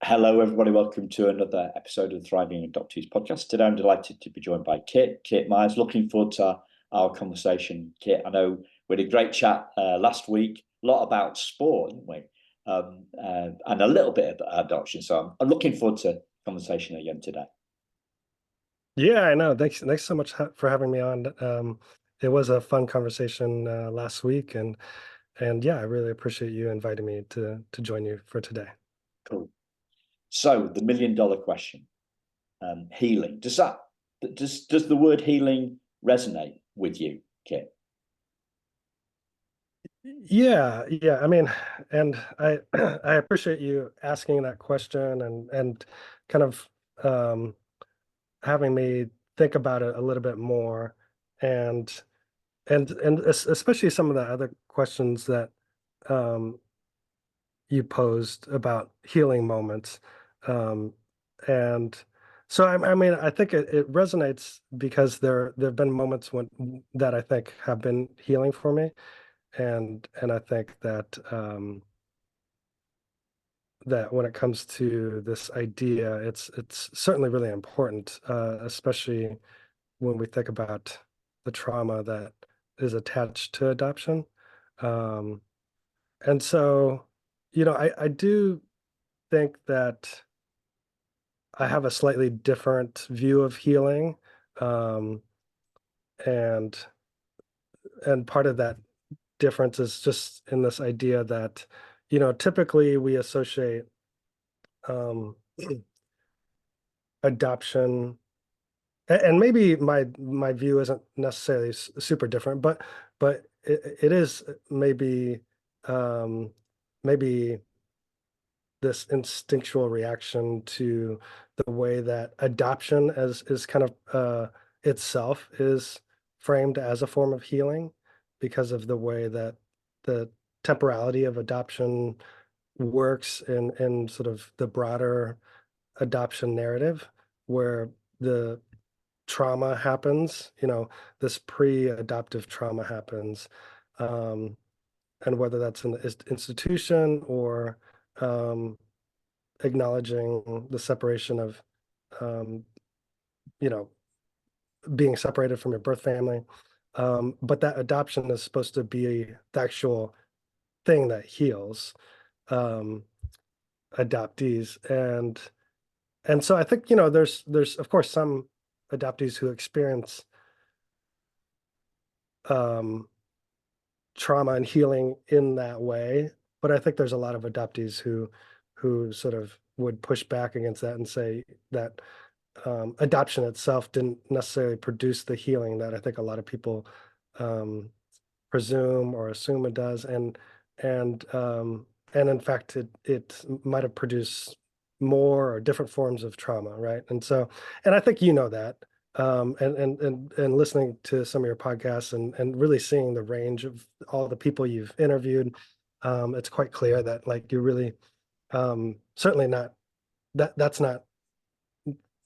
Hello, everybody. Welcome to another episode of the Thriving Adoptees podcast. Today, I'm delighted to be joined by Kit Myers. Looking forward to our conversation. Kit, I know we had a great chat last week, a lot about sport, didn't we? And a little bit about adoption. So I'm looking forward to conversation again today. Yeah, I know. Thanks so much for having me on. It was a fun conversation last week, and yeah, I really appreciate you inviting me to join you for today. Cool. So the $1,000,000 question, healing. Does the word healing resonate with you, Kit? Yeah. I mean, and I I appreciate you asking that question and kind of having me think about it a little bit more, and especially some of the other questions that um, you posed about healing moments. Um, and so I mean, I think it resonates because there have been moments that I think have been healing for me. And I think that when it comes to this idea, it's certainly really important, especially when we think about the trauma that is attached to adoption. Um, and so, I do think that I have a slightly different view of healing. Um, and part of that difference is just in this idea that, typically we associate um, adoption, and maybe my view isn't necessarily super different, but it is maybe this instinctual reaction to the way that adoption as is kind of itself is framed as a form of healing because of the way that the temporality of adoption works in sort of the broader adoption narrative, where the trauma happens, this pre-adoptive trauma happens, um, and whether that's an institution or um, acknowledging the separation of, um, you know, being separated from your birth family. But that adoption is supposed to be the actual thing that heals um, adoptees. And so I think, there's of course some adoptees who experience um, trauma and healing in that way. But I think there's a lot of adoptees who sort of would push back against that and say that adoption itself didn't necessarily produce the healing that I think a lot of people um, presume or assume it does, and in fact, it might have produced more or different forms of trauma, right? And I think that, and listening to some of your podcasts and really seeing the range of all the people you've interviewed, it's quite clear that like you really certainly not that's not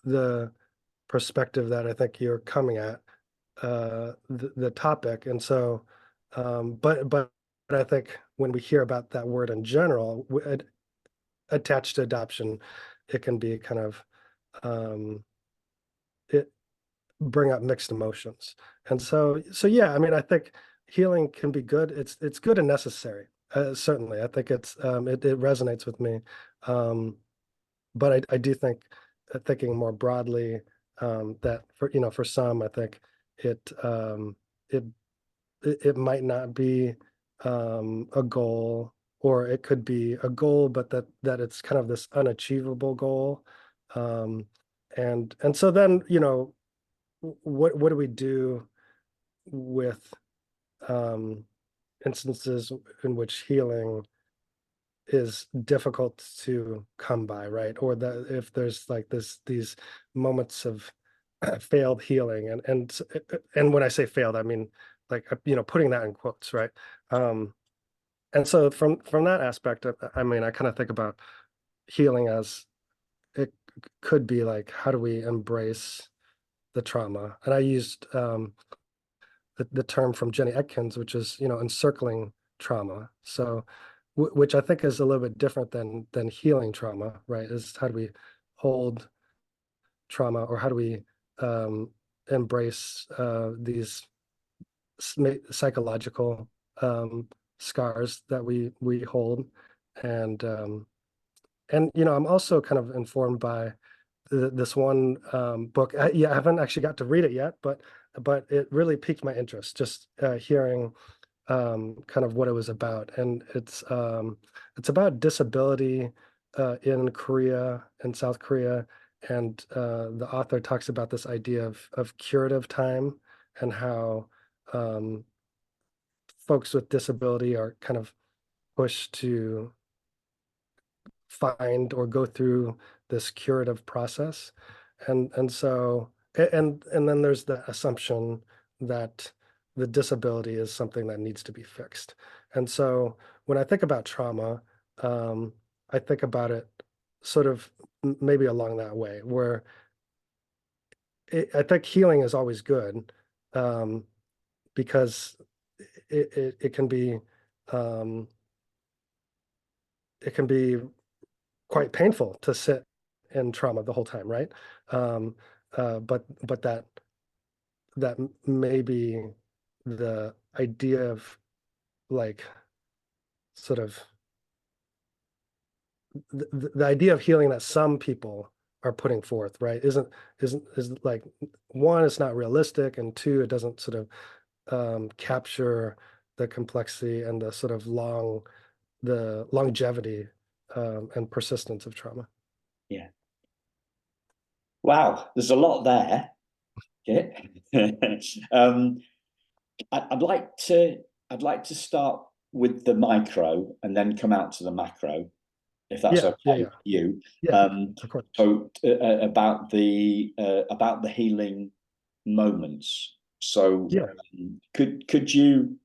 the perspective that I think you're coming at the topic. And so, but I think when we hear about that word in general, attached to adoption, it can be kind of it bring up mixed emotions. And so yeah, I mean, I think healing can be good. It's good and necessary. Certainly, I think it resonates with me. Um, but I do think thinking more broadly, that for some, I think it it it might not be a goal, or it could be a goal, but that it's kind of this unachievable goal. Um, and so then, what do we do with um, instances in which healing is difficult to come by, right? Or that if there's like these moments of failed healing, and when I say failed, I mean like putting that in quotes, right? Um, and so from that aspect, I mean, I kind of think about healing as it could be like, how do we embrace the trauma? And I used the term from Jenny Atkins, which is encircling trauma. So which I think is a little bit different than healing trauma, right? Is how do we hold trauma, or how do we embrace these psychological scars that we hold, and I'm also kind of informed by this one book. I haven't actually got to read it yet, but it really piqued my interest just hearing kind of what it was about, and it's about disability in Korea and South Korea, and the author talks about this idea of curative time, and how um, folks with disability are kind of pushed to find or go through this curative process. And then there's the assumption that the disability is something that needs to be fixed. And so when I think about trauma, um, I think about it sort of maybe along that way, where I think healing is always good, um, because it can be um, it can be quite painful to sit in trauma the whole time, right? Um, but that may be the idea of, like, sort of the idea of healing that some people are putting forth, right? Is like, one, it's not realistic, and two, it doesn't sort of capture the complexity and the sort of the longevity and persistence of trauma. Yeah. Wow, there's a lot there. Okay. I'd like to start with the micro and then come out to the macro, if that's Yeah, yeah, okay yeah, with you. yeah, of course. So about the healing moments. So Yeah. could you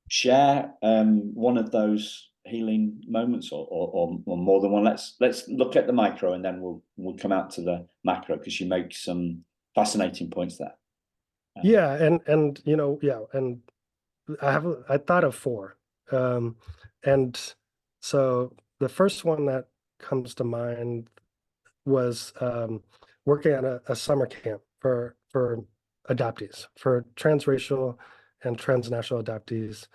share one of those healing moments, or more than one? Let's look at the micro, and then we'll come out to the macro, because you make some fascinating points there. Yeah, and yeah, and I thought of four. Um, and so the first one that comes to mind was working at a summer camp for adoptees, for transracial and transnational adoptees.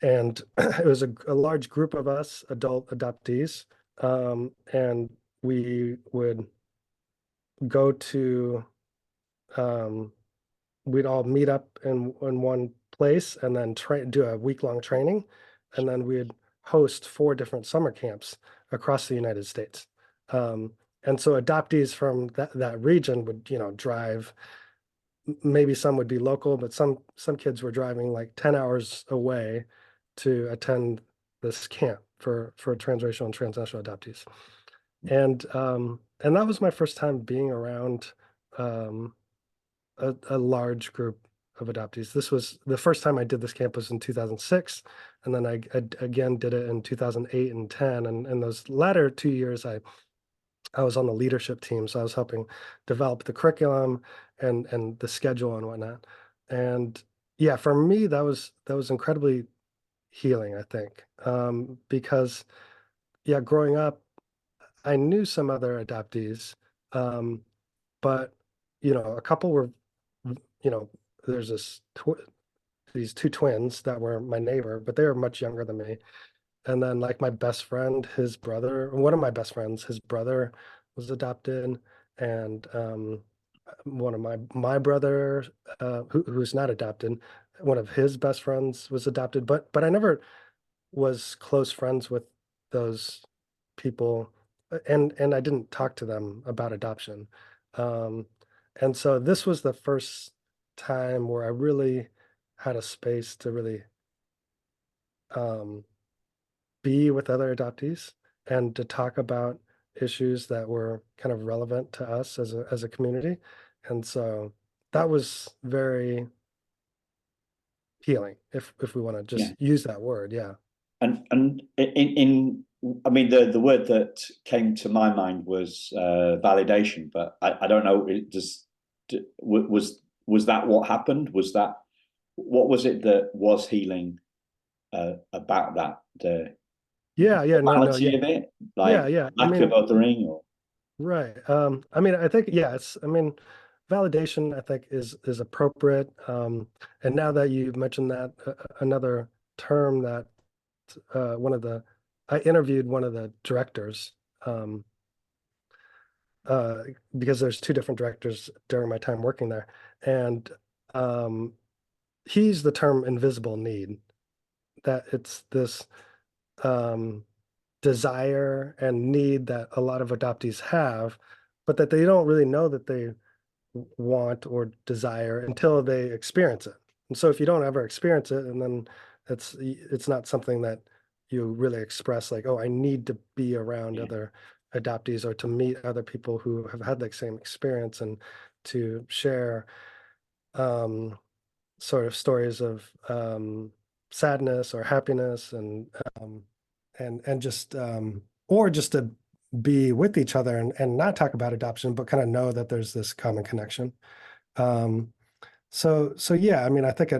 And it was a large group of us, adult adoptees, and we would go to um, we'd all meet up in one place, and then do a week-long training, and then we'd host 4 different summer camps across the United States. Um, and so adoptees from that region would, drive. Maybe some would be local, but some kids were driving like 10 hours away to attend this camp for transracial and transnational adoptees. And that was my first time being around um, a large group of adoptees. This was the first time I did this camp was in 2006, and then I again did it in 2008 and 10. And in those latter 2 years, I was on the leadership team, so I was helping develop the curriculum and the schedule and whatnot. And yeah, for me, that was incredibly healing, I think, because yeah, growing up, I knew some other adoptees, um, but a couple were, you know, there's these 2 twins that were my neighbor, but they were much younger than me. And then, like, my best friend, his brother, one of my best friends, his brother was adopted, and one of my brother, who's not adopted, one of his best friends was adopted, but I never was close friends with those people, and I didn't talk to them about adoption. Um, and so this was the first time where I really had a space to really um, be with other adoptees and to talk about issues that were kind of relevant to us as a community. And so that was very healing, if we want to Yeah. just use that word. Yeah. And in I mean, the word that came to my mind was validation, but I don't know. Was that what happened? What was it that was healing about that? Yeah, no, yeah, Formality of it, like yeah. I lack of mean, othering, or right. I mean, I think, yeah, I mean, validation, I think is appropriate. And now that you've mentioned that, another term that one of the I interviewed one of the directors, um, uh, because there's two different directors during my time working there, and um, he's the term invisible need. That it's this um, desire and need that a lot of adoptees have, but that they don't really know that they want or desire until they experience it. And so if you don't ever experience it, and then it's not something that you really express like, oh, I need to be around yeah, other adoptees or to meet other people who have had the same experience and to share um, sort of stories of sadness or happiness um, and just or just to be with each other and not talk about adoption, but kind of know that there's this common connection. Um, so yeah, I mean, I think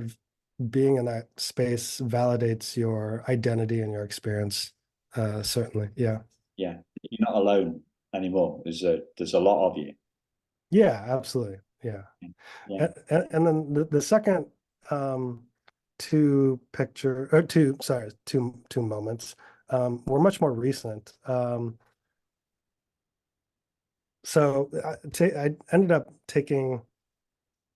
being in that space validates your identity and your experience. Certainly, yeah, yeah. You're not alone anymore. There's a lot of you. yeah, absolutely, yeah. Yeah, And then the second um, two moments were much more recent. So I ended up taking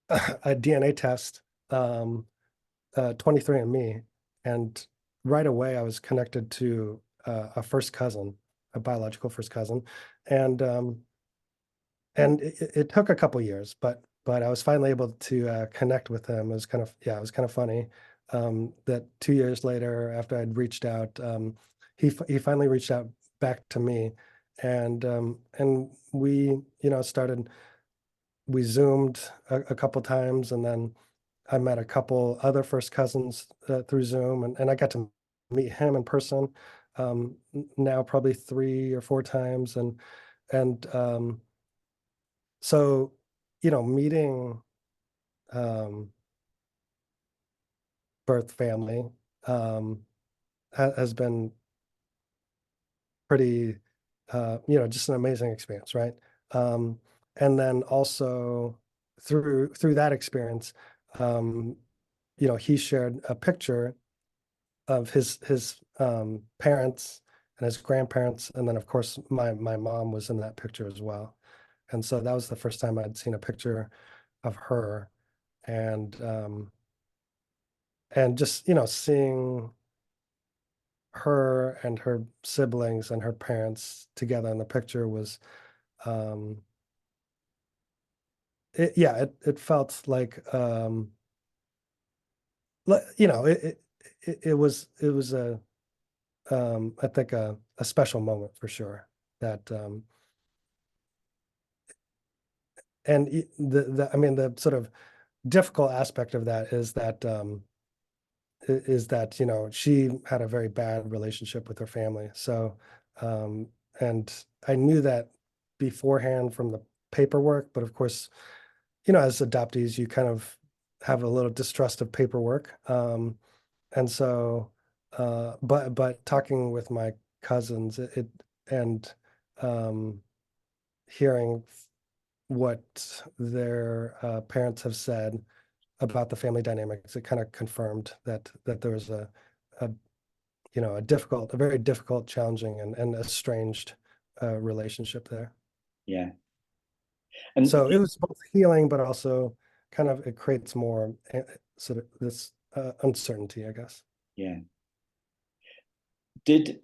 a DNA test, 23andMe, and right away I was connected to a first cousin, a biological first cousin, and it took a couple years, but I was finally able to connect with him. It was kind of yeah, it was kind of funny that 2 years later, after I'd reached out, he finally reached out back to me, and we started we zoomed a couple times, and then I met a couple other first cousins through Zoom, and I got to meet him in person now probably 3 or 4 times, and so meeting um, birth family um, has been pretty just an amazing experience, right? Um, and then also through that experience, um, he shared a picture of his parents and his grandparents, and then of course my mom was in that picture as well. And so that was the first time I'd seen a picture of her, and just seeing her and her siblings and her parents together in the picture was um it felt like it was a I think a special moment for sure. That and the I mean the sort of difficult aspect of that is that she had a very bad relationship with her family. So um and I knew that beforehand from the paperwork, but of course, as adoptees you kind of have a little distrust of paperwork. And so but talking with my cousins, and um hearing what their parents have said about the family dynamics, it kind of confirmed that there was a a very difficult, challenging, and estranged relationship there. yeah. And So it was both healing, but also kind of it creates more sort of this uncertainty, I guess. yeah, did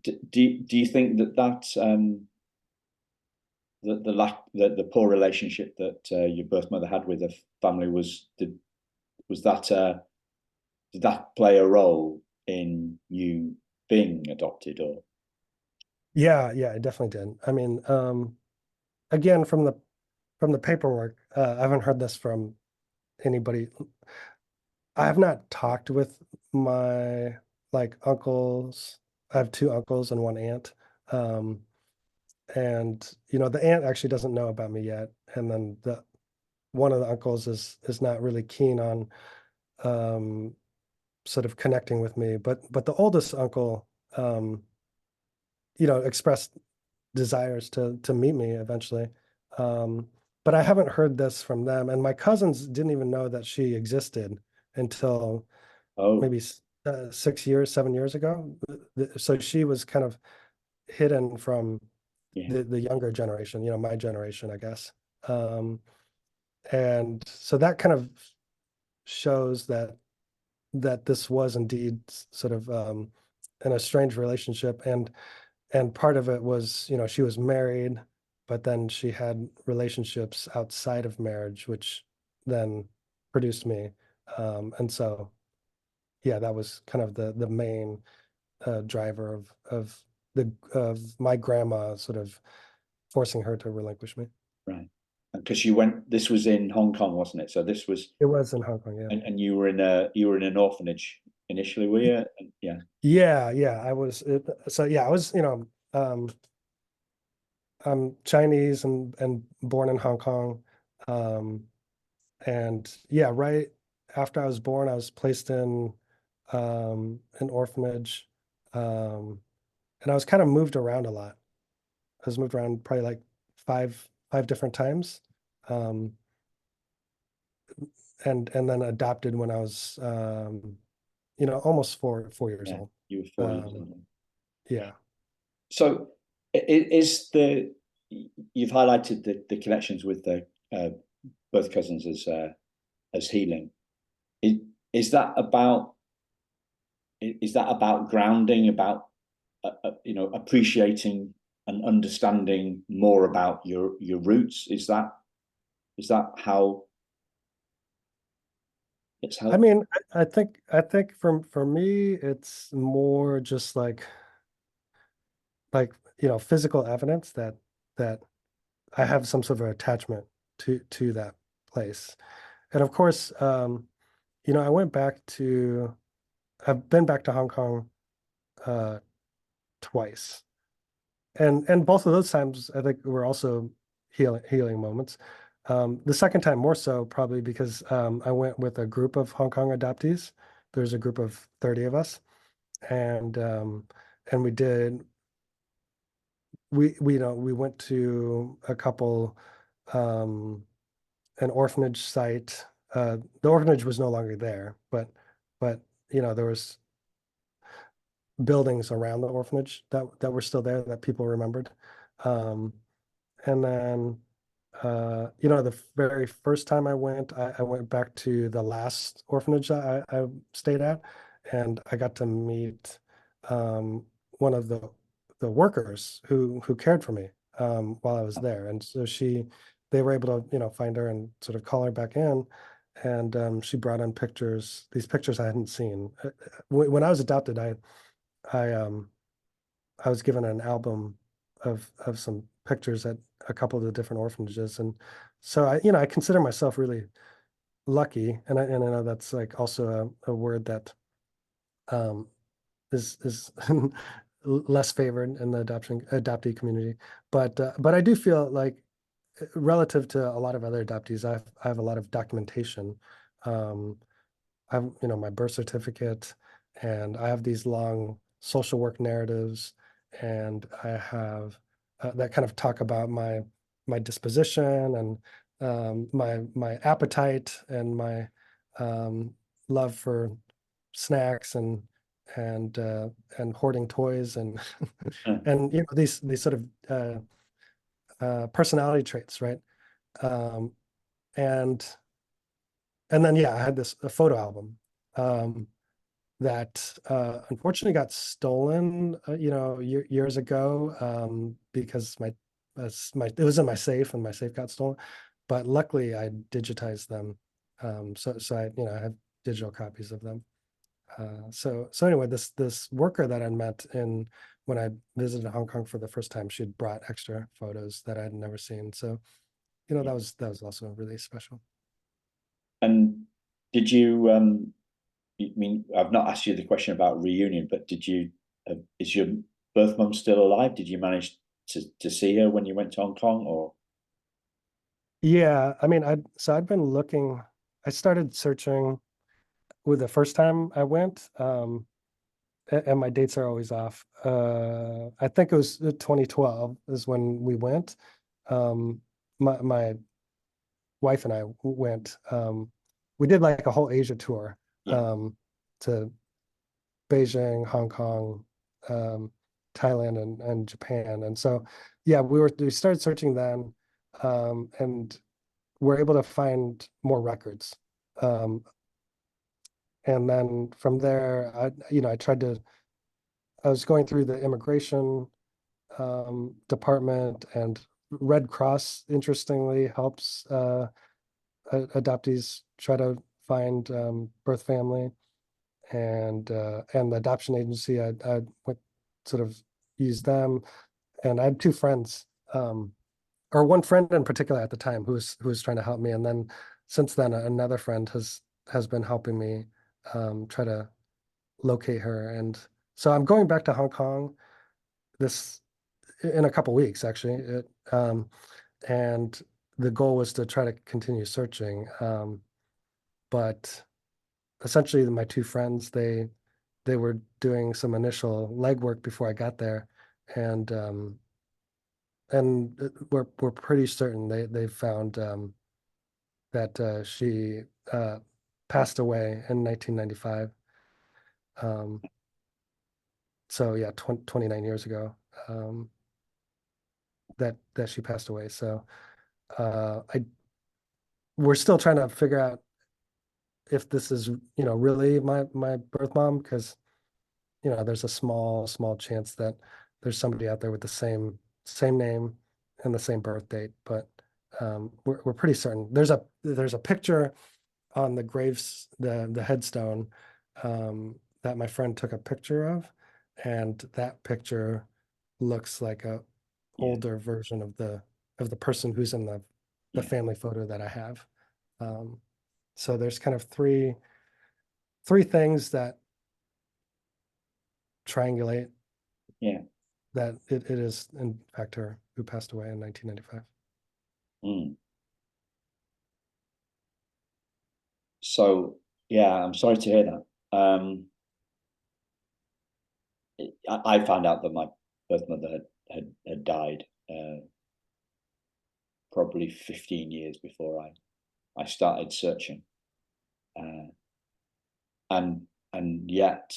do you think that the lack the poor relationship that your birth mother had with her family was that did that play a role in you being adopted, or Yeah, it definitely did. I mean, again, from the paperwork, I haven't heard this from anybody. I have not talked with my like uncles. I have two uncles and one aunt. Um, and the aunt actually doesn't know about me yet. And then the one of the uncles is not really keen on um sort of connecting with me. But the oldest uncle, um, expressed desires to meet me eventually. Um, but I haven't heard this from them, and my cousins didn't even know that she existed until Oh, maybe 6 years, 7 years ago. So she was kind of hidden from yeah, the younger generation, my generation, I guess. Um, and so that kind of shows that this was indeed sort of an estranged relationship, and part of it was, she was married, but then she had relationships outside of marriage, which then produced me. And so, yeah, that was kind of the main driver of my grandma sort of forcing her to relinquish me. right. Because you went, this was in Hong Kong, wasn't it? So this was, It was in Hong Kong, yeah. and you were in an orphanage initially, were you? Yeah. Yeah, yeah. So yeah, I was, I'm Chinese and born in Hong Kong. Um, and yeah, right after I was born, I was placed in an orphanage. Um, and I was kind of moved around a lot. I was moved around probably like five different times. Um, and then adopted when I was almost four years Yeah, old. you were 4 years Um, old. yeah. So is the you've highlighted the connections with the both cousins as healing. Is, is that about is that about grounding, about appreciating and understanding more about your roots? Is that how it's I helped? mean, I think for me, it's more just like physical evidence that I have some sort of attachment to that place. And of course, I went back to I've been back to Hong Kong uh twice. And both of those times I think were also healing moments. The second time more so probably because I went with a group of Hong Kong adoptees. There's a group of 30 of us, and and we went to a couple um an orphanage site. The orphanage was no longer there, but there was buildings around the orphanage that were still there that people remembered. Um, and then the very first time I went, I went back to the last orphanage that I stayed at, and I got to meet one of the workers who cared for me while I was there. And so they were able to, find her and sort of call her back in. And she brought in these pictures I hadn't seen. When I was adopted, I I was given an album of some pictures at a couple of the different orphanages, and so I consider myself really lucky, and I know that's like also a word that um, is less favored in the adoptee community, but I do feel like relative to a lot of other adoptees, I have a lot of documentation. Um, I have, my birth certificate, and I have these long social work narratives, and I have that kind of talk about my disposition and my appetite and my um, love for snacks and hoarding toys and Mm. and these sort of personality traits, right? Um, and and then yeah, I had this a photo album. Um, that unfortunately got stolen, years ago, because it was in my safe and my safe got stolen. But luckily, I digitized them, so I have digital copies of them. So anyway, this worker that I met in when I visited Hong Kong for the first time, she'd brought extra photos that I'd never seen. So that was also really special. And did you? I mean, I've not asked you the question about reunion, but did you? Is your birth mum still alive? Did you manage to see her when you went to Hong Kong, or? Yeah, I mean, I'd been looking. I started searching with the first time I went. and my dates are always off. I think it was 2012 is when we went. My wife and I went. We did like a whole Asia tour, Yeah, to Beijing, Hong Kong, um, Thailand, and Japan. And so, yeah, we started searching then, and we're able to find more records. Um, and then from there, I was going through the immigration department, and Red Cross, interestingly, helps adoptees try to find birth family, and the adoption agency. I went sort of used them, and I had two friends, or one friend in particular at the time who was trying to help me, and then since then another friend has been helping me try to locate her, and so I'm going back to Hong Kong this in a couple weeks actually. And the goal was to try to continue searching, but essentially my two friends, they were doing some initial legwork before I got there, and we're pretty certain they found that she passed away in 1995. Um, so yeah, 29 years ago, um, that she passed away. So I we're still trying to figure out if this is, really my birth mom, because there's a small chance that there's somebody out there with the same name and the same birth date. But we're pretty certain. There's a picture on the graves, the headstone, that my friend took a picture of, and that picture looks like a yeah, older version of the person who's in the yeah, family photo that I have. Um, so there's kind of three things that triangulate yeah. that it is in fact her who passed away in 1995. Mm. So yeah, I'm sorry to hear that. I found out that my birth mother had died probably 15 years before I started searching, uh, and yet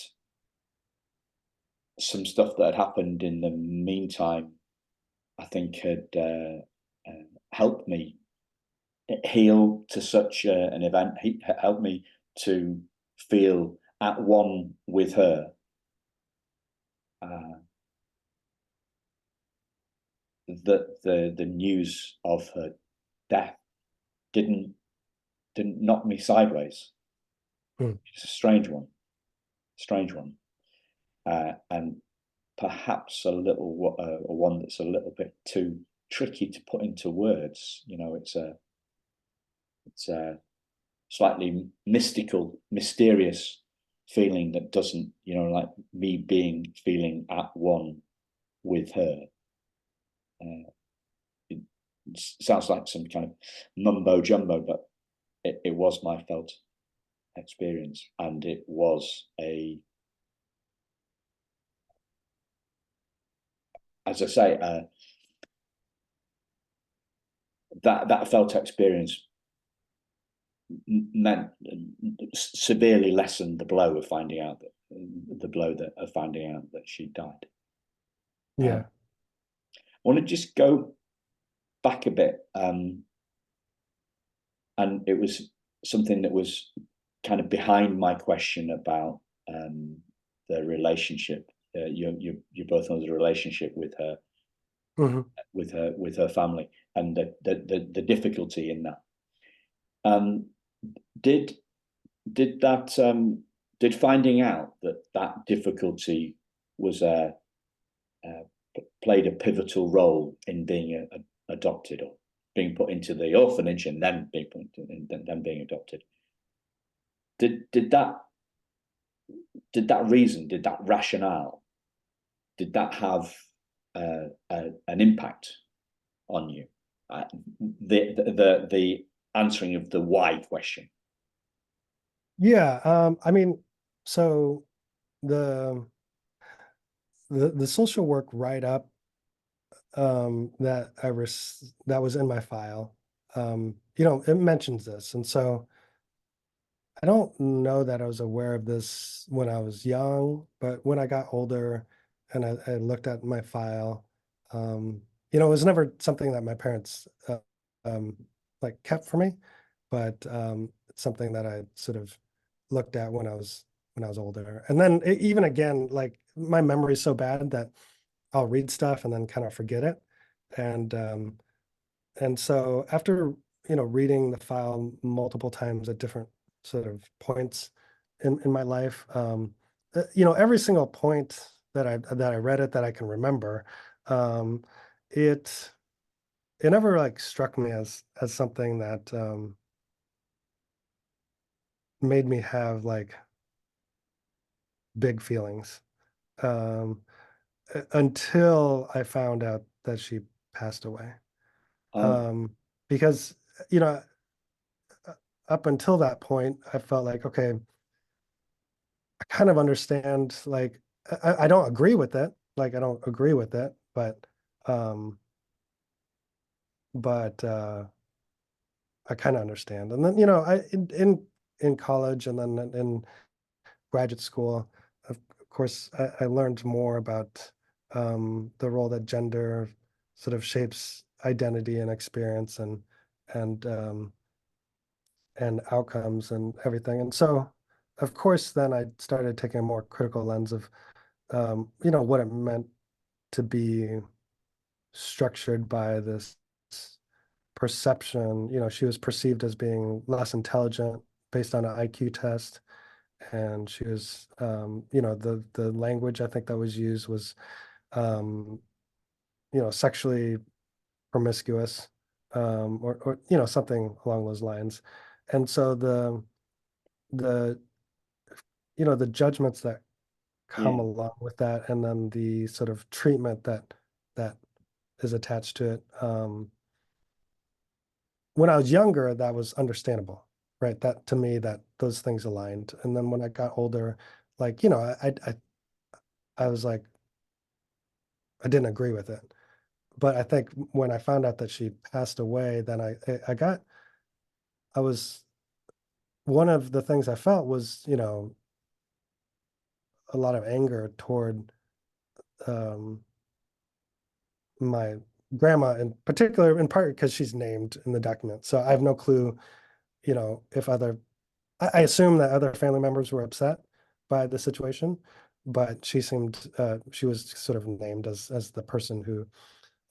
some stuff that had happened in the meantime, I think had helped me heal to such an event. He helped me to feel at one with her. Uh, that the news of her death didn't didn't knock me sideways. Hmm. It's a strange one, and perhaps a little one that's a little bit too tricky to put into words. It's a slightly mystical, mysterious feeling that doesn't, like me feeling at one with her. It sounds like some kind of mumbo jumbo, but it was my felt experience, and it was as I say, that felt experience meant severely lessened the blow of finding out that she died. Yeah. I want to just go back a bit, and it was something that was kind of behind my question about the relationship, your both mother's relationship Hmm. with her family, and the difficulty in that. Um, did did that did finding out that difficulty was played a pivotal role in being adopted, or being put into the orphanage and then being adopted? Did that rationale, did that have an impact on you? The answering of the why question. Yeah. I mean, so the the social work write-up that was in my file, it mentions this. And so I don't know that I was aware of this when I was young, but when I got older and I looked at my file, it was never something that my parents um, like kept for me, but it's something that I sort of looked at when I was older. And then even again, like my memory is so bad that I'll read stuff and then kind of forget it. And so after, reading the file multiple times at different sort of points in my life, every single point that I read it that I can remember, um, it it never like struck me as something that made me have like big feelings, um, until I found out that she passed away. Oh, Um, because, you know, up until that point, I felt like, okay, I kind of understand, like, I don't agree with it. Like, I don't agree with it, um, but I kind of understand. And then, in college and then in graduate school, of course, I learned more about the role that gender sort of shapes identity and experience and um, and outcomes and everything. And so, of course, then I started taking a more critical lens of, what it meant to be structured by this perception. She was perceived as being less intelligent based on an IQ test. And she was, the language I think that was used was, um, sexually promiscuous, or, something along those lines. And so the the judgments that come yeah, along with that, and then the sort of treatment that is attached to it. When I was younger, that was understandable, right? That to me, that those things aligned. And then when I got older, like, I was like, I didn't agree with it. But I think when I found out that she passed away, then I was, one of the things I felt was, a lot of anger toward um, my grandma in particular, in part because she's named in the document. So I have no clue, if I assume that other family members were upset by the situation, but she was sort of named as the person who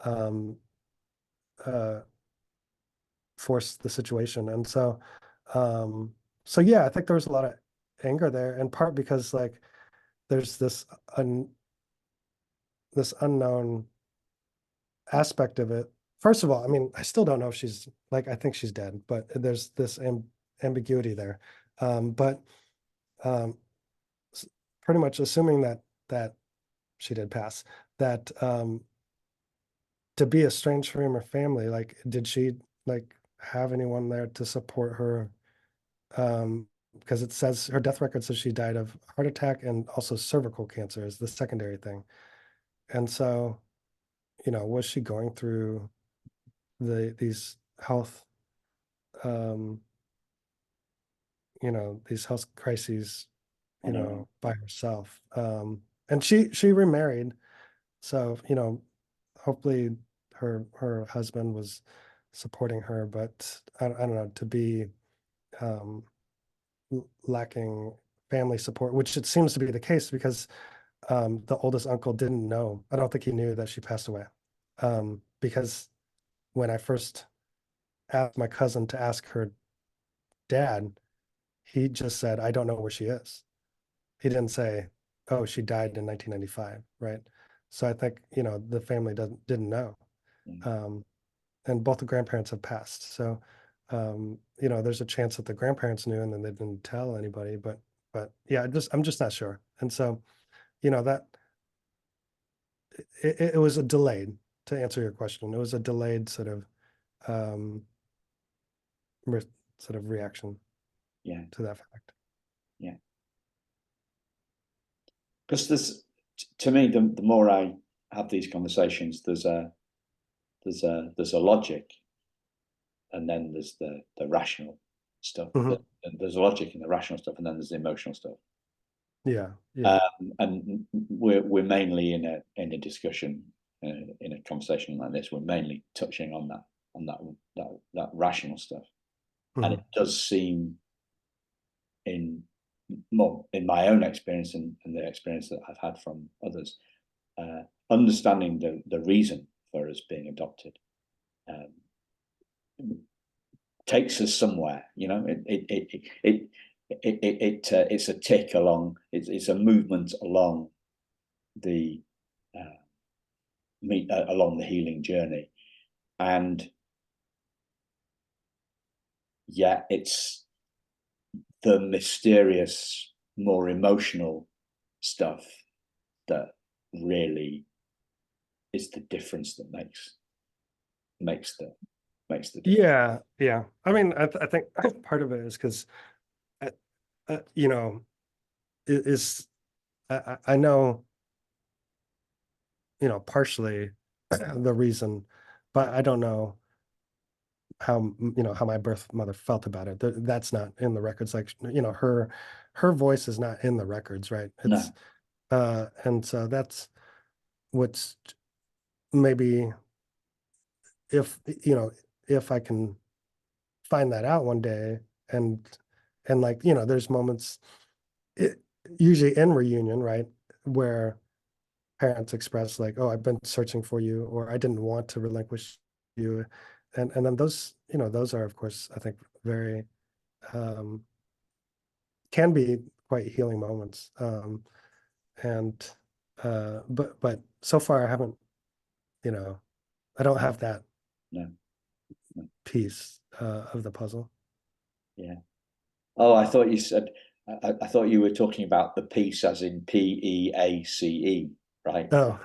um, uh, forced the situation. And um, so yeah, I think there was a lot of anger there, in part because like there's this unknown aspect of it. First of all, I mean, I still don't know if she's like, I think she's dead, but there's this ambiguity there. But um, pretty much assuming that she did pass, that to be estranged from her family, like, did she like have anyone there to support her? Because it says her death record says she died of heart attack and also cervical cancer is the secondary thing. And so, was she going through these health um these health crises, I know. by herself? And she remarried, so, hopefully her husband was supporting her, but I don't know, to be um lacking family support, which it seems to be the case because the oldest uncle didn't know. I don't think he knew that she passed away. Because when I first asked my cousin to ask her dad, he just said, I don't know where she is. He didn't say, oh, she died in 1995, right? So I think, the family didn't know. Yeah, Um, and both the grandparents have passed. So, there's a chance that the grandparents knew and then they didn't tell anybody, but yeah, I'm just not sure. And so, that it was a delayed, to answer your question. It was a delayed um, re sort of reaction yeah, to that fact. yeah. Because to me, the more I have these conversations, there's a logic, and then there's the rational stuff. Mhm. There's a logic in the rational stuff, and then there's the emotional stuff. Yeah, yeah. And we're mainly in a discussion, in a conversation like this. We're mainly touching on that rational stuff, and it Mhm. does seem in my own experience and the experience that I've had from others, understanding the reason for us being adopted takes us somewhere. It's a tick along. It's a movement along the along the healing journey, and yeah, it's the mysterious, more emotional stuff that really is the difference that makes the difference. Yeah, yeah. I mean, I think part of it is because, you know, is I know, partially the reason, but I don't know how, how my birth mother felt about it. That's not in the records. Like, her voice is not in the records, right? It's No, and so that's what's maybe, if if I can find that out one day, and like, there's moments, it, usually in reunion, right, where parents express like, oh, I've been searching for you, or I didn't want to relinquish you, and then those, those are, of course, I think very, um can be quite healing moments, and but so far I haven't, you know I don't have that no, no. piece of the puzzle. Yeah. Oh, I thought you said. I thought you were talking about the peace, as in PEACE, right? Oh.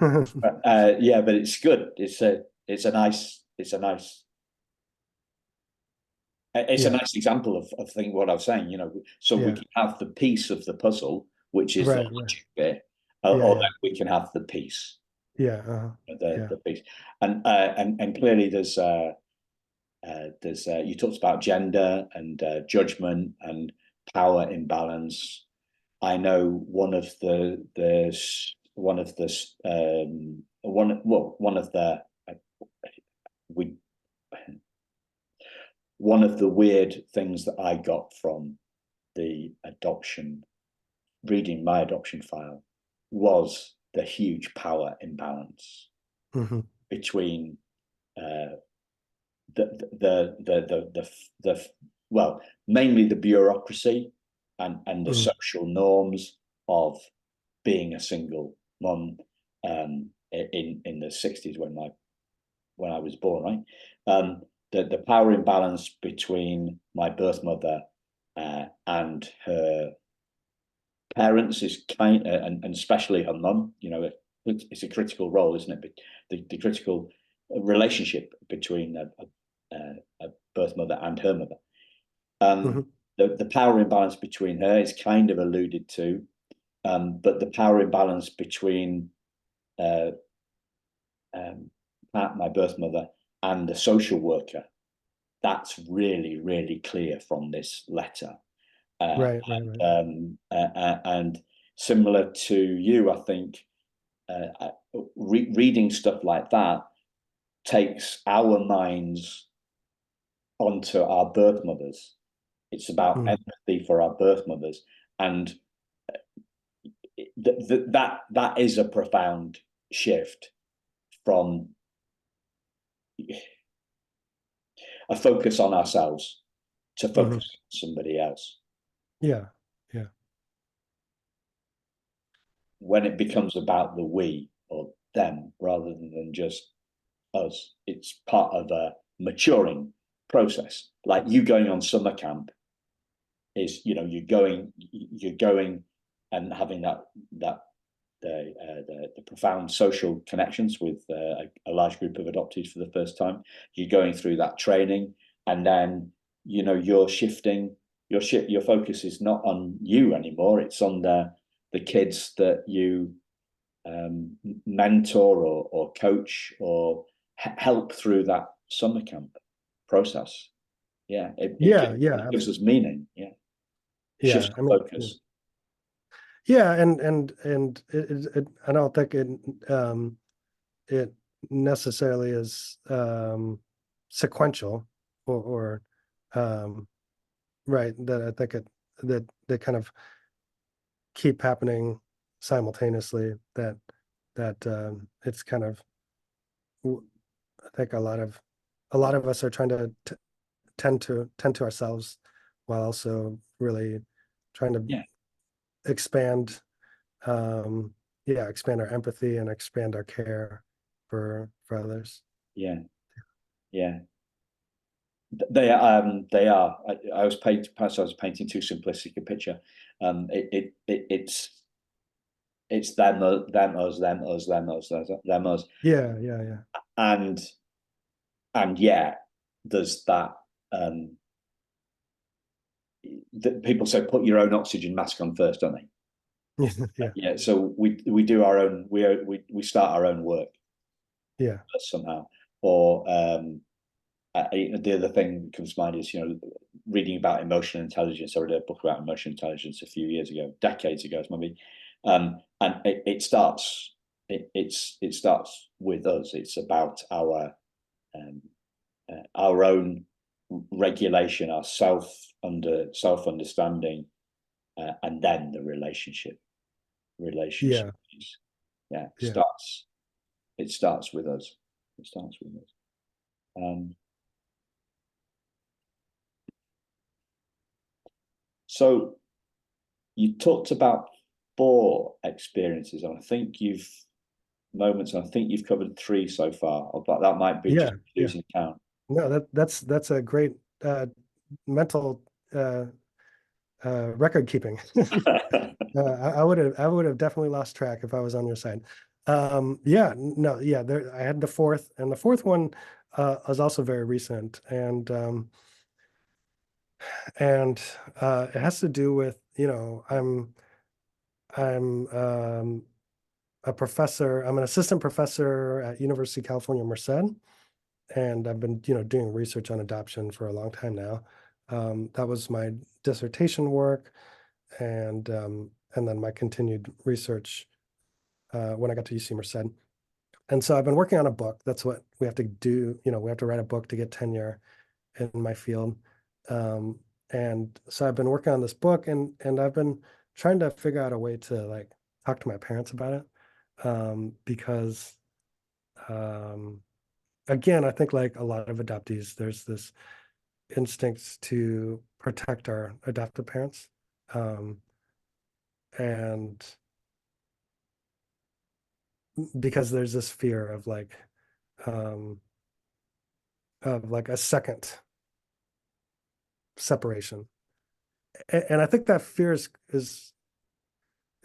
Yeah, but it's good. It's a Yeah, nice example of thing what I was saying. So we yeah, can have the piece of the puzzle, which is the right, right. logic bit, Yeah, or then yeah, we can have the piece, yeah, the yeah. the piece, and clearly there's you talked about gender and judgment and power imbalance. I know one of the we one of the weird things that I got from the adoption, reading my adoption file, was the huge power imbalance Hmm. between uh, the well, mainly the bureaucracy and the Hmm. social norms of being a single mum, in the 60s when I was born, right? The power imbalance between my birth mother and her parents is and especially her mum. It's a critical role, isn't it? The critical relationship between a birth mother and her mother. Um, Hmm. the power imbalance between her is kind of alluded to, but the power imbalance between uh, my birth mother and the social worker, that's really, really clear from this letter. Uh, Right, right, right. and similar to you, I think reading stuff like that takes our minds onto our birth mothers. It's about Mm. empathy for our birth mothers, and that is a profound shift from a focus on ourselves to Hmm. focus on somebody else. Yeah, yeah. When it becomes about the we or them rather than just us, it's part of a maturing process. Like you going on summer camp is, you're going and having the profound social connections with a large group of adoptees for the first time. You're going through that training, and then you're shifting. Your focus is not on you anymore. It's on the kids that you mentor or coach or help through that summer camp process. Yeah, Yeah, it gives us meaning. Yeah, shifts yeah. I the mean, focus. yeah, and I don't think it necessarily is sequential or right, that I think that they kind of keep happening simultaneously, that it's kind of, I think a lot of us are trying to tend to ourselves while also really trying to Yeah, expand, um yeah, expand our empathy and expand our care for others. yeah, yeah. They are. I was perhaps I was painting too simplistic a picture. It's them, them, us, them, us, them, us, them, us, Yeah. and yeah, there's that. Um, that people say put your own oxygen mask on first, don't they? Yeah, Yeah. So we do our own. We start our own work yeah, somehow, or the other thing that comes to mind is reading about emotional intelligence. I read a book about emotional intelligence a few years ago, decades ago, maybe, and it starts. It starts with us. It's about our own regulation, our self understanding, and then the relationship yeah, piece. Yeah, yeah, it starts with us. It starts with us. Um, so you talked about 4 experiences, and I think you've covered 3 so far. But that might be just yeah. losing count. No, that's a great mental record keeping. I would have definitely lost track if I was on your side. Yeah, no, yeah, there I had the fourth, and the fourth one was also very recent, and it has to do with, I'm a professor. I'm an assistant professor at University of California, Merced, and I've been, doing research on adoption for a long time now. That was my dissertation work, and then my continued research when I got to UC Merced. And so I've been working on a book. That's what we have to do. We have to write a book to get tenure in my field. Um, and so I've been working on this book, and I've been trying to figure out a way to like talk to my parents about it. Because um, again, I think like a lot of adoptees, there's this instinct to protect our adoptive parents. Um, and because there's this fear um, of like a second separation. And I think that fear is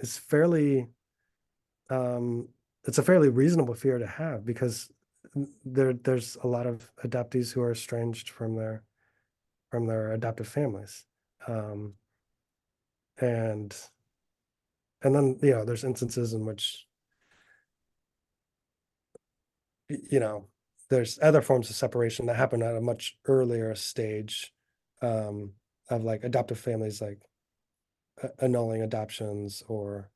fairly it's a fairly reasonable fear to have, because there's a lot of adoptees who are estranged from their adoptive families. Um, and then there's instances in which you know there's other forms of separation that happen at a much earlier stage, um, of like adoptive families, like annulling adoptions or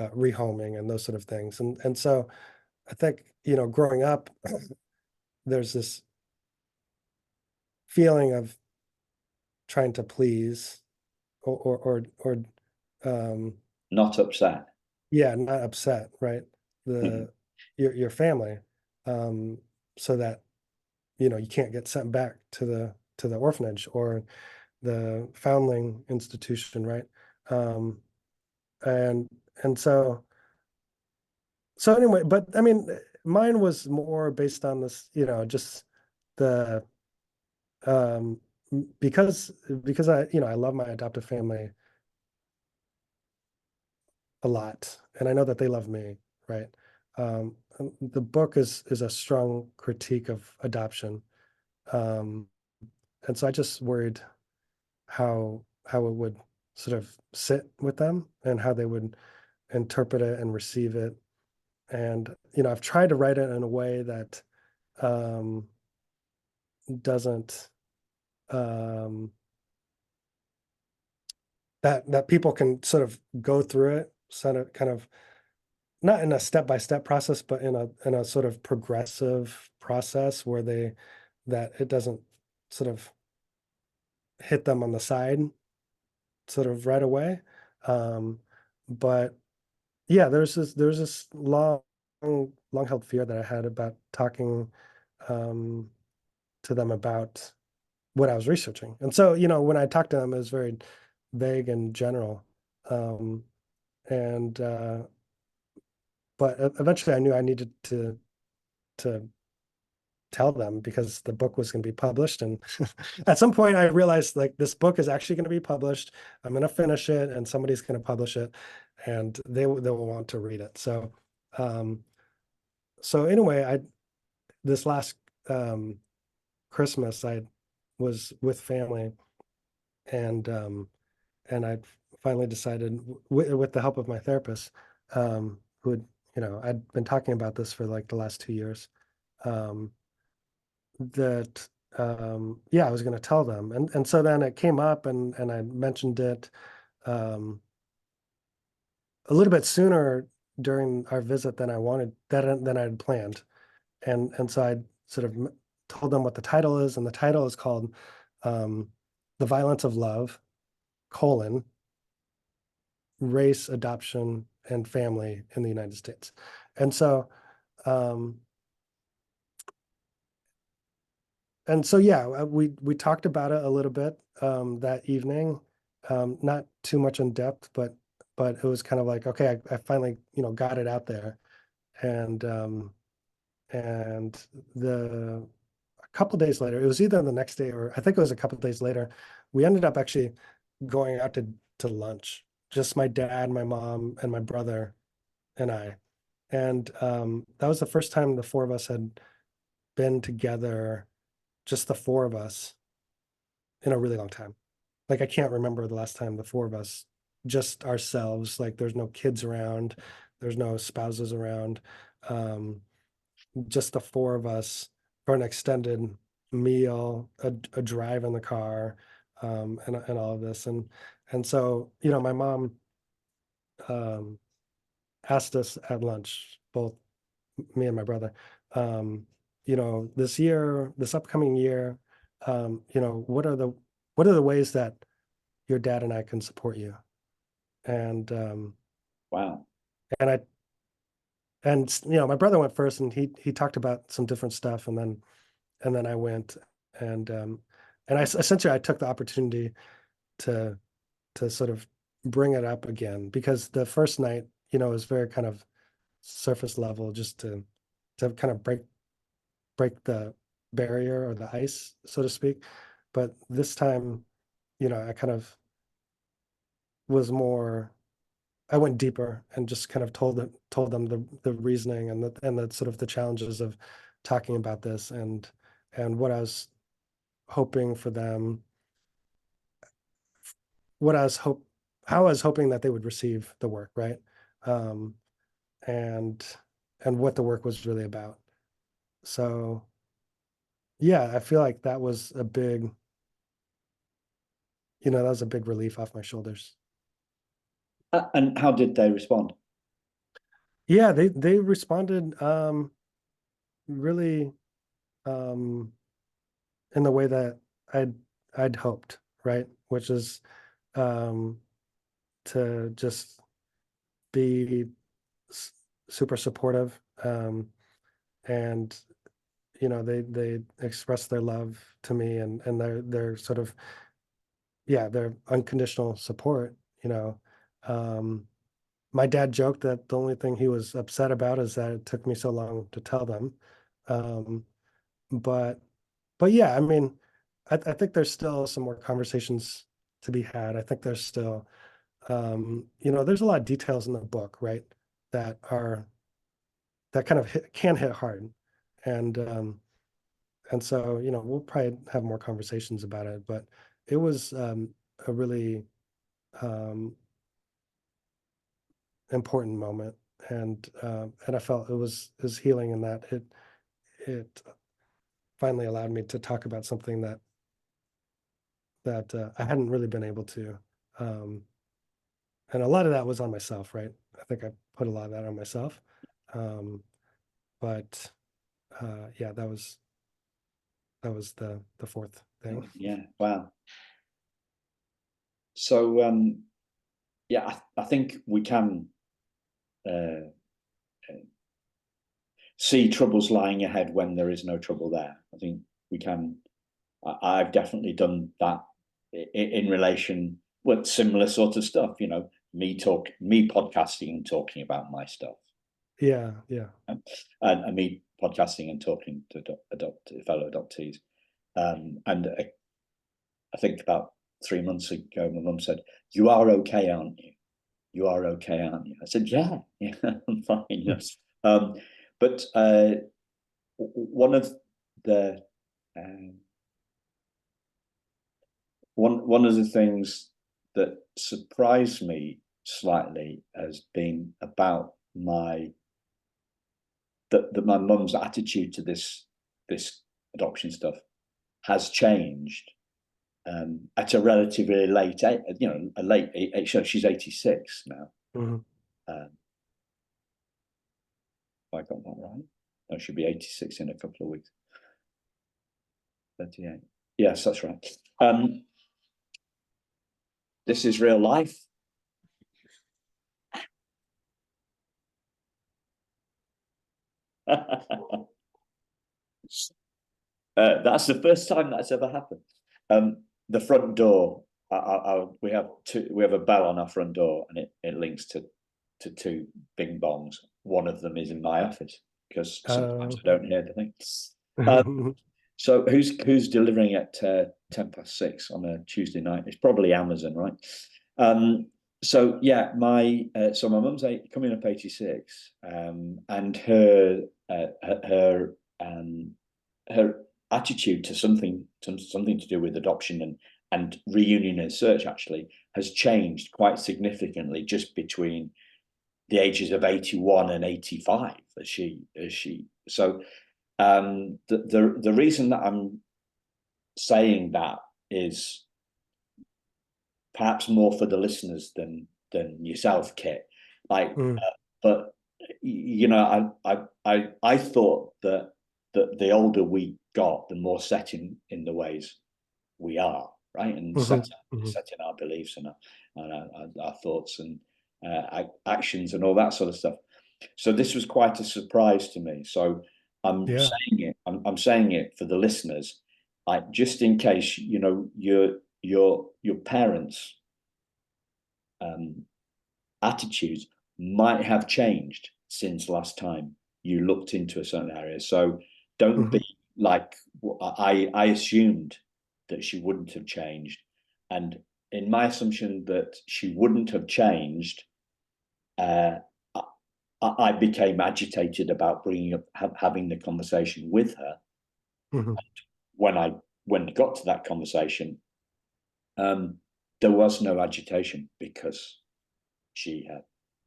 rehoming and those sort of things. And so I think, growing up, there's this feeling of trying to please, or Not upset. yeah, not upset, right? The your family, um, so that you can't get sent back to the orphanage or the foundling institution, right? Um, and and so anyway, but I mean, mine was more based on this, just the um because I love my adoptive family a lot, and I know that they love me, right? The book is a strong critique of adoption. Um, and so I just worried how it would sort of sit with them and how they would interpret it and receive it. And, I've tried to write it in a way that um, doesn't um, that people can sort of go through it, sort of kind of not in a step-by-step process, but in a sort of progressive process where that it doesn't sort of hit them on the side sort of right away. Um, but yeah, there's this long held fear that I had about talking um, to them about what I was researching. And so, when I talked to them, it was very vague and general. Um, and but eventually I knew I needed to tell them because the book was going to be published. And at some point I realized like this book is actually going to be published. I'm going to finish it and somebody's going to publish it and they will want to read it. Um, so anyway, this last um, Christmas, I was with family and I finally decided with the help of my therapist, who had, I'd been talking about this for like the last 2 years, um, that yeah, I was going to tell them. And so then it came up and I mentioned it um, a little bit sooner during our visit than I wanted, than I had planned. And so I sort of told them what the title is, and the title is called um, "The Violence of Love: colon Race, Adoption, and Family in the United States." And so, um, yeah, we talked about it a little bit that evening, not too much in depth, but it was kind of like, okay, I finally got it out there, and and the a couple days later, it was either the next day or I think it was a couple days later, we ended up actually going out to lunch, just my dad, my mom, and my brother and I. And that was the first time the four of us had been together, just the four of us, in a really long time. Like I can't remember the last time the four of us, just ourselves, like there's no kids around, there's no spouses around, um, just the four of us for an extended meal, a drive in the car, and all of this. And so, my mom um, asked us at lunch, both me and my brother, um, this upcoming year, what are the ways that your dad and I can support you? And Wow. and I my brother went first, and he talked about some different stuff, and then I went, and essentially I took the opportunity to sort of bring it up again because the first night, was very kind of surface level, just to kind of break the barrier or the ice, so to speak. But this time, I kind of was more. I went deeper and just kind of told them the reasoning and the sort of the challenges of talking about this and what I was hoping for them, what I was hope how I was hoping that they would receive the work, right? Um, and what the work was really about. So yeah, I feel like that was a big relief off my shoulders. And how did they respond? Yeah, they responded really um in the way that I'd I'd hoped, right? Which is um to just be s- super supportive, and they express their love to me and their sort of, yeah, their unconditional support, you know. Um, my dad joked that the only thing he was upset about is that it took me so long to tell them. Um, but yeah, I mean, I think there's still some more conversations to be had. I think there's still there's a lot of details in the book, right? That are that kind of can hit hard. And so, we'll probably have more conversations about it, but it was a really um important moment and I felt it was healing in that it finally allowed me to talk about something that I hadn't really been able to. Um, and a lot of that was on myself, right? I think I put a lot of that on myself. Um, but yeah, that was the fourth thing. Yeah. Wow. So yeah, I think we can uh, see troubles lying ahead when there is no trouble there. I think we can. I've definitely done that in relation with similar sort of stuff. You know, me podcasting and talking about my stuff, Yeah, yeah. and me podcasting and talking to fellow adoptees. And I think about 3 months ago, my mum said, "You are okay, aren't you? You are okay, aren't you?" I said, "Yeah, yeah, I'm fine." Yes. But one of the um, one of the things that surprised me slightly has been about that my mum's attitude to this adoption stuff has changed at a relatively late, a late age. So she's 86 now. Mm-hmm. Have I got that right? No, she'll be 86 in a couple of weeks. 38. Yes, that's right. This is real life. That's the first time that's ever happened. The front door. We have a bell on our front door, and it links to two bing bongs. One of them is in my office because sometimes I don't hear the thing. So who's delivering at 6:10 on a Tuesday night? It's probably Amazon, right? So yeah, my mum's coming up 86, and her attitude to something to do with adoption and reunion and search actually has changed quite significantly just between the ages of 81 and 85 as she so the reason that I'm saying that is perhaps more for the listeners than yourself, Kit. Like, but you know, I thought that the older we got, the more set in the ways we are, right, and set in our beliefs and our thoughts and actions and all that sort of stuff. So this was quite a surprise to me. So Yeah. I'm saying it for the listeners, like just in case you know your parents' attitudes might have changed since last time you looked into a certain area. So don't be like I assumed that she wouldn't have changed, and in my assumption that she wouldn't have changed, I became agitated about bringing up having the conversation with her. When I got to that conversation, there was no agitation because she had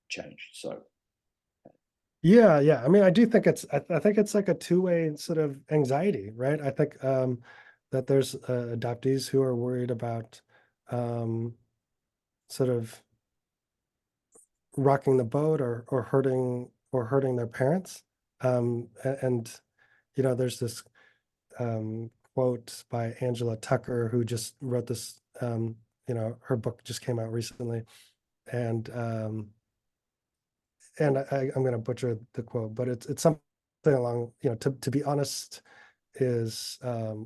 changed. So Yeah, yeah. I mean, I do think I think it's like a two-way sort of anxiety, right? I think that there's adoptees who are worried about um, sort of rocking the boat or hurting their parents. And you know, there's this quote by Angela Tucker who just wrote this. You know, her book just came out recently, and I'm going to butcher the quote, but it's something along, you know, to be honest is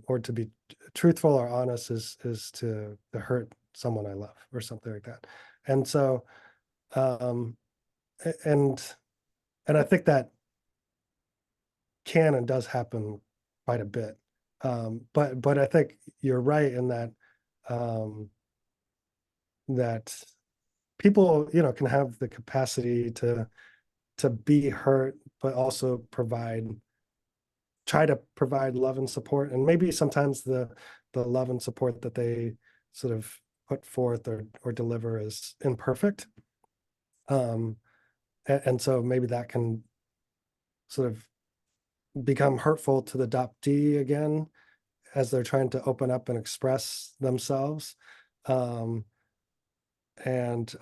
or to be truthful or honest is to hurt someone I love or something like that. And so um and I think that can and does happen quite a bit. But I think you're right in that um that people, you know, can have the capacity to be hurt, but also try to provide love and support. And maybe sometimes the love and support that they sort of put forth or deliver is imperfect. Um, and so maybe that can sort of become hurtful to the adoptee again as they're trying to open up and express themselves. Um, and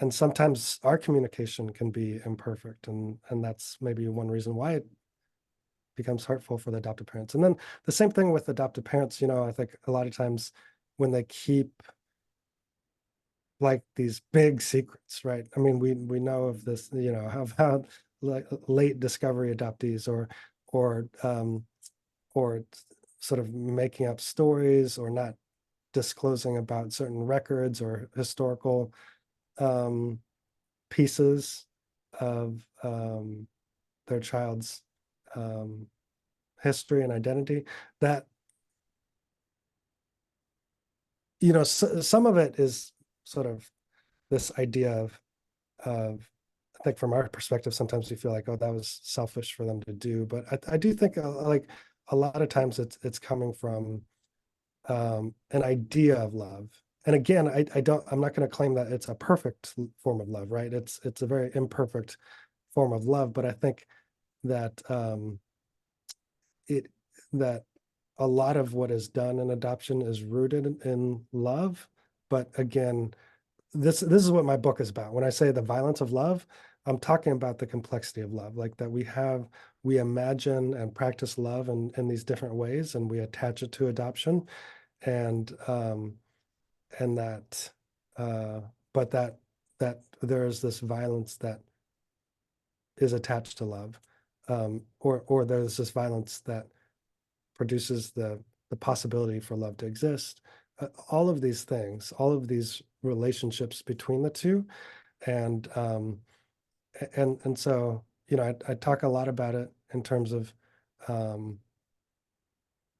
sometimes our communication can be imperfect, and that's maybe one reason why it becomes hurtful for the adoptive parents. And then the same thing with adoptive parents, I think a lot of times when they keep like these big secrets, right? I mean, we know of this, of how like late discovery adoptees or sort of making up stories or not disclosing about certain records or historical um, pieces of their child's um, history and identity. That some of it is sort of this idea of I think from our perspective, sometimes we feel like, oh, that was selfish for them to do. But I do think like a lot of times it's coming from an idea of love. And again, I'm not going to claim that it's a perfect form of love, right? It's a very imperfect form of love, but I think that it that a lot of what is done in adoption is rooted in love. But again, this is what my book is about. When I say the violence of love, I'm talking about the complexity of love, like that we imagine and practice love in these different ways, and we attach it to adoption, and that uh, but that there is this violence that is attached to love, or there's this violence that produces the possibility for love to exist. All of these things, all of these relationships between the two, and so I talk a lot about it in terms of um,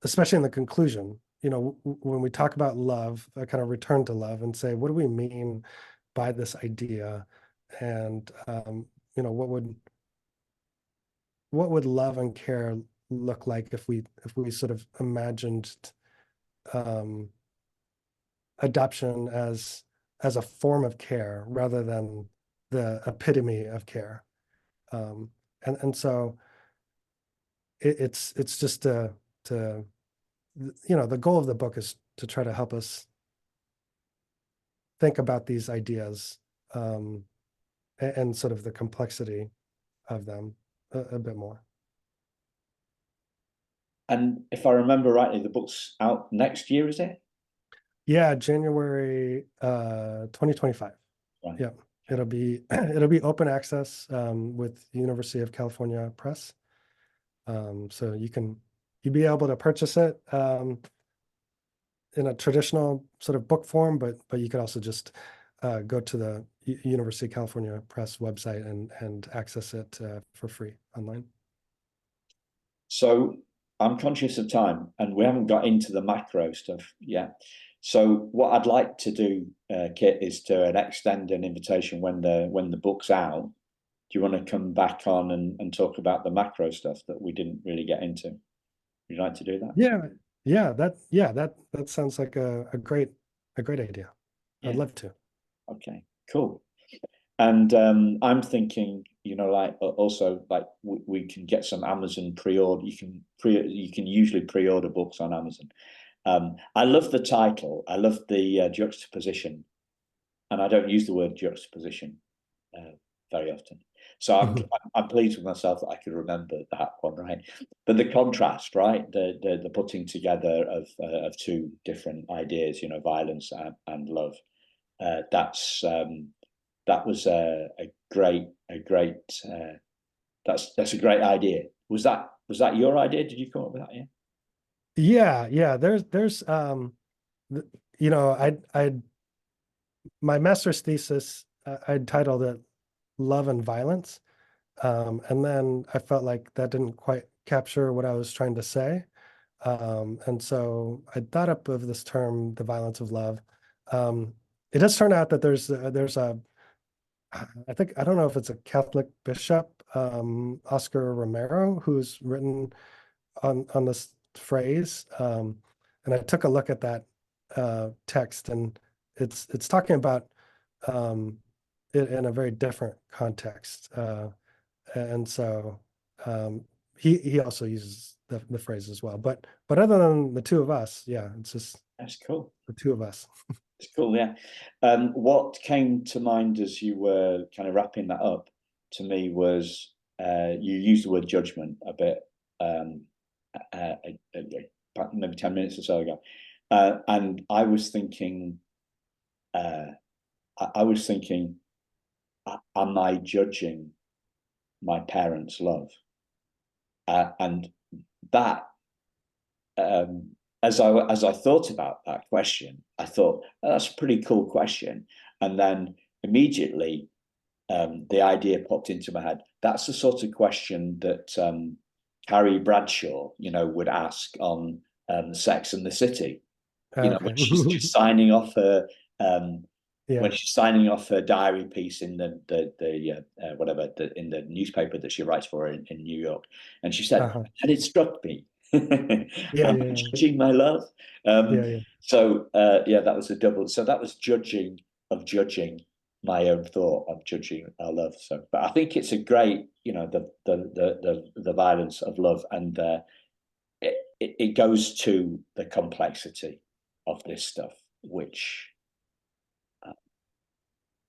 especially in the conclusion. When we talk about love, I kind of return to love and say, what do we mean by this idea? And what would love and care look like if we sort of imagined um, adoption as a form of care rather than the epitome of care. And so it's just to the goal of the book is to try to help us think about these ideas, and sort of the complexity of them a bit more. And if I remember rightly, the book's out next year, is it? Yeah, January 2025. Right. Yeah, it'll be open access with University of California Press. So you'll be able to purchase it in a traditional sort of book form, but you could also just go to the University of California Press website and access it for free online. So I'm conscious of time, and we haven't got into the macro stuff yet. So what I'd like to do, Kit, is to extend an invitation when the book's out. Do you want to come back on and talk about the macro stuff that we didn't really get into? Would you like to do that? That sounds like a great idea. I'd Yeah. love to. Okay. Cool. And I'm thinking, like also like we can get some Amazon pre-order. You can usually pre-order books on Amazon. I love the title. I love the juxtaposition, and I don't use the word juxtaposition uh, very often. So I'm pleased with myself that I could remember that one, right? But the contrast, right? The putting together of two different ideas, violence and love. That was a great that's a great idea. Was that your idea? Did you come up with that? Yeah. Yeah. There's I my master's thesis, I titled it Love and Violence. And then I felt like that didn't quite capture what I was trying to say. And so I thought up of this term, the violence of love. It does turn out that there's a I think I don't know if it's a Catholic bishop, Oscar Romero, who's written on this phrase. And I took a look at that text, and it's talking about um, in a very different context. And so he also uses the phrase as well. But other than the two of us, yeah, it's just That's cool. the two of us. It's cool, yeah. What came to mind as you were kind of wrapping that up to me was you used the word judgment a bit, maybe 10 minutes or so ago. And I was thinking, I was thinking, am I judging my parents' love? And that, as I thought about that question, I thought, oh, that's a pretty cool question. And then immediately, the idea popped into my head. That's the sort of question that Carrie Bradshaw, would ask on Sex and the City. Okay. When she's signing off her Yeah. when she's signing off her diary piece in the whatever in the newspaper that she writes for in New York, and she said, Uh-huh. and it struck me, am Yeah, I yeah, judging my love? yeah, yeah. So yeah, that was a double. So that was judging my own thought of judging our love. So, but I think it's a great, the violence of love, and it goes to the complexity of this stuff, which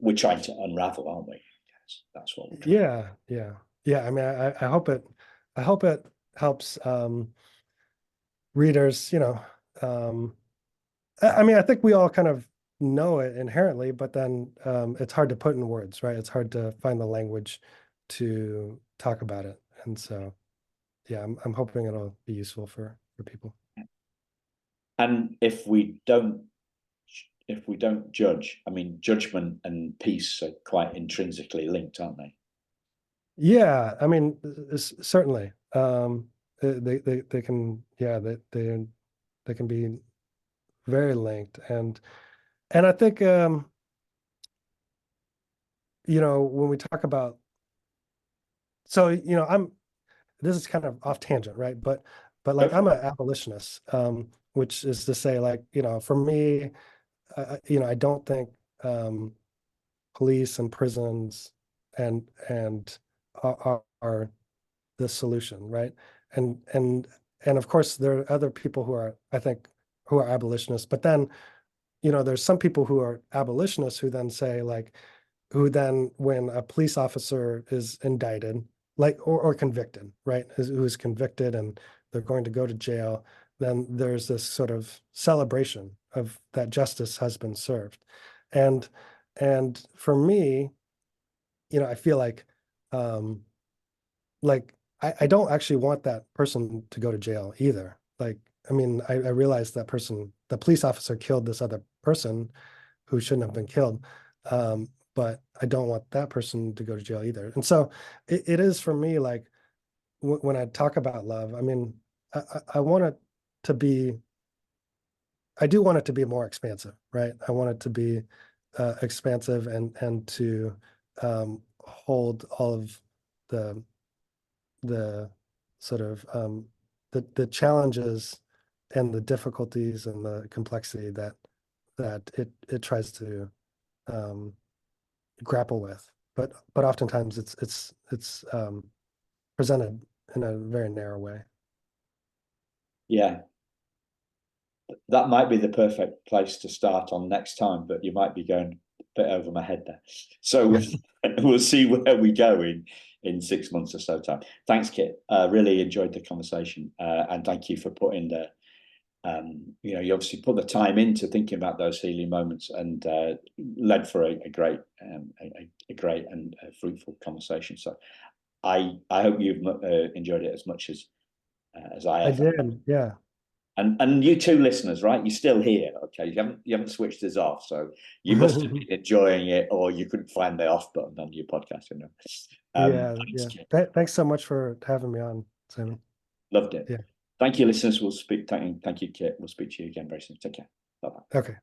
we're trying to unravel, aren't we? Yes, that's what we're trying. Yeah, yeah. Yeah. I mean, I hope it helps readers, I mean, I think we all kind of know it inherently, but then it's hard to put in words, right? It's hard to find the language to talk about it. And so, yeah, I'm hoping it'll be useful for people. And if we don't judge, I mean, judgment and peace are quite intrinsically linked, aren't they? Yeah, I mean, certainly. They can, yeah, they can be very linked. And I think when we talk about, so I'm this is kind of off tangent, right? But Go like for I'm it. an abolitionist, which is to say, like, for me, I don't think police and prisons and are the solution, right? And of course there are other people who are, I think, who are abolitionists, but then there's some people who are abolitionists who then say, like, who then, when a police officer is indicted, like, or convicted, right, who is convicted and they're going to go to jail, then there's this sort of celebration of that justice has been served. And for me, I feel um, like I don't actually want that person to go to jail either. Like, I mean, I realize that person, the police officer, killed this other person who shouldn't have been killed. But I don't want that person to go to jail either. And so it is for me, like, when I talk about love, I mean, I want it to be, I do want it to be more expansive, right? I want it to be expansive and to hold all of the the sort of the challenges and the difficulties and the complexity that it tries to um, grapple with. But oftentimes it's presented in a very narrow way. Yeah, that might be the perfect place to start on next time, but you might be going a bit over my head there. So we'll see where we go in 6 months or so time. Thanks, Kit. Really enjoyed the conversation, and thank you for putting the you obviously put the time into thinking about those healing moments, and led for a great a great and fruitful conversation. So I hope you've enjoyed it as much as I I have. did, yeah. And you two listeners, right? You're still here, okay? You haven't switched us off, so you must have been enjoying it, or you couldn't find the off button on your podcast. Yeah, Thanks, yeah. Kit. Thanks so much for having me on, Simon. Loved it. Yeah. Thank you, listeners. We'll speak. Thank you, Kit. We'll speak to you again very soon. Take care. Bye bye. Okay.